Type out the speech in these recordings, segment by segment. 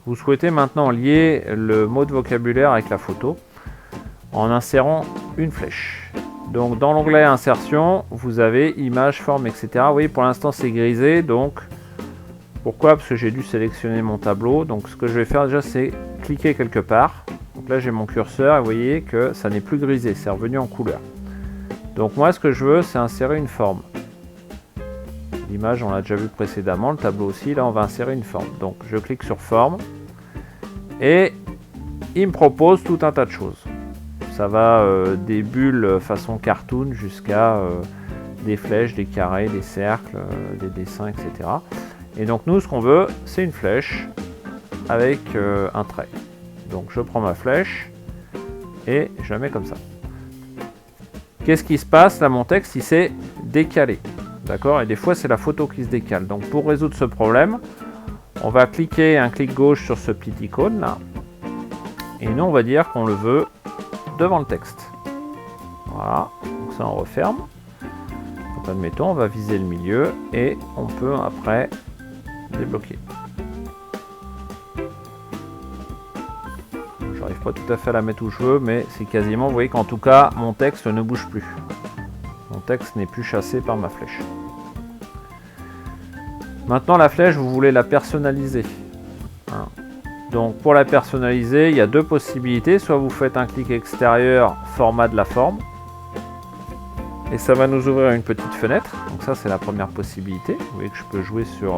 Vous souhaitez maintenant lier le mot de vocabulaire avec la photo en insérant une flèche. Donc dans l'onglet insertion, vous avez images, formes, etc. Vous voyez, pour l'instant c'est grisé, donc pourquoi? Parce que j'ai dû sélectionner mon tableau. Donc ce que je vais faire déjà, c'est cliquer quelque part. Donc là j'ai mon curseur et vous voyez que ça n'est plus grisé, c'est revenu en couleur. Donc moi ce que je veux, c'est insérer une forme. L'image on l'a déjà vu précédemment, le tableau aussi, là on va insérer une forme. Donc je clique sur forme et il me propose tout un tas de choses. Ça va des bulles façon cartoon jusqu'à des flèches, des carrés, des cercles, des dessins, etc. Et donc nous ce qu'on veut, c'est une flèche avec un trait. Donc je prends ma flèche et je la mets comme ça. Qu'est-ce qui se passe? Là mon texte il s'est décalé. D'accord? Et des fois c'est la photo qui se décale. Donc pour résoudre ce problème, on va cliquer un clic gauche sur ce petit icône là. Et nous on va dire qu'on le veut devant le texte. Voilà. Donc ça on referme. Donc admettons, on va viser le milieu et on peut après débloquer. J'arrive pas tout à fait à la mettre où je veux, mais c'est quasiment, vous voyez qu'en tout cas mon texte ne bouge plus. Mon texte n'est plus chassé par ma flèche. Maintenant la flèche, vous voulez la personnaliser. Hein. Donc pour la personnaliser, il y a deux possibilités. Soit vous faites un clic extérieur, format de la forme. Et ça va nous ouvrir une petite fenêtre. Donc ça c'est la première possibilité. Vous voyez que je peux jouer sur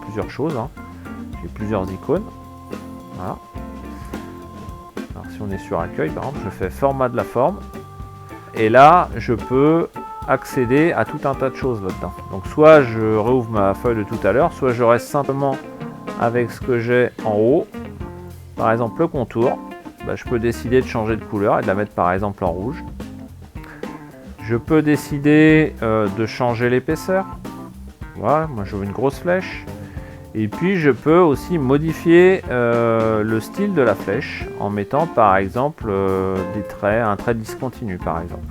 plusieurs choses. Hein. J'ai plusieurs icônes. Voilà. Alors si on est sur accueil, par exemple, je fais format de la forme. Et là, je peux accéder à tout un tas de choses là-dedans. Donc soit je réouvre ma feuille de tout à l'heure, soit je reste simplement avec ce que j'ai en haut. Par exemple le contour, je peux décider de changer de couleur et de la mettre par exemple en rouge. Je peux décider de changer l'épaisseur. Voilà, moi je veux une grosse flèche. Et puis je peux aussi modifier le style de la flèche en mettant par exemple des traits, un trait discontinu par exemple.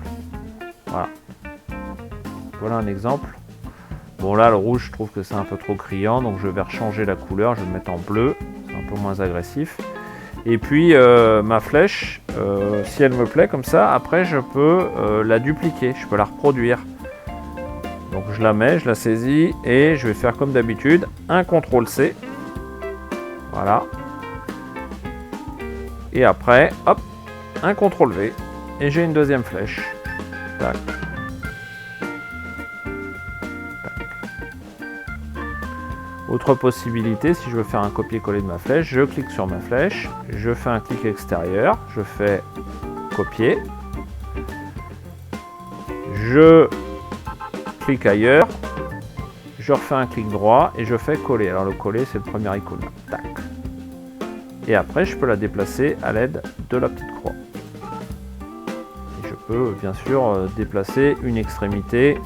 Voilà. Voilà un exemple. Bon là le rouge je trouve que c'est un peu trop criant, donc je vais rechanger la couleur, je vais le mettre en bleu, c'est un peu moins agressif. Et puis ma flèche, si elle me plaît comme ça, après je peux la dupliquer, je peux la reproduire. Donc je la mets, je la saisis et je vais faire comme d'habitude, un CTRL-C. Voilà. Et après, hop, un CTRL-V et j'ai une deuxième flèche. Tac. Autre possibilité, si je veux faire un copier-coller de ma flèche, je clique sur ma flèche, je fais un clic extérieur, je fais copier, je clique ailleurs, je refais un clic droit et je fais coller. Alors le coller c'est le premier icône. Tac. Et après je peux la déplacer à l'aide de la petite croix. Et je peux bien sûr déplacer une extrémité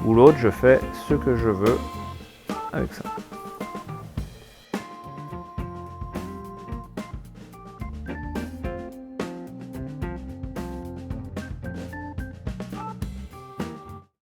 ou l'autre, je fais ce que je veux avec ça.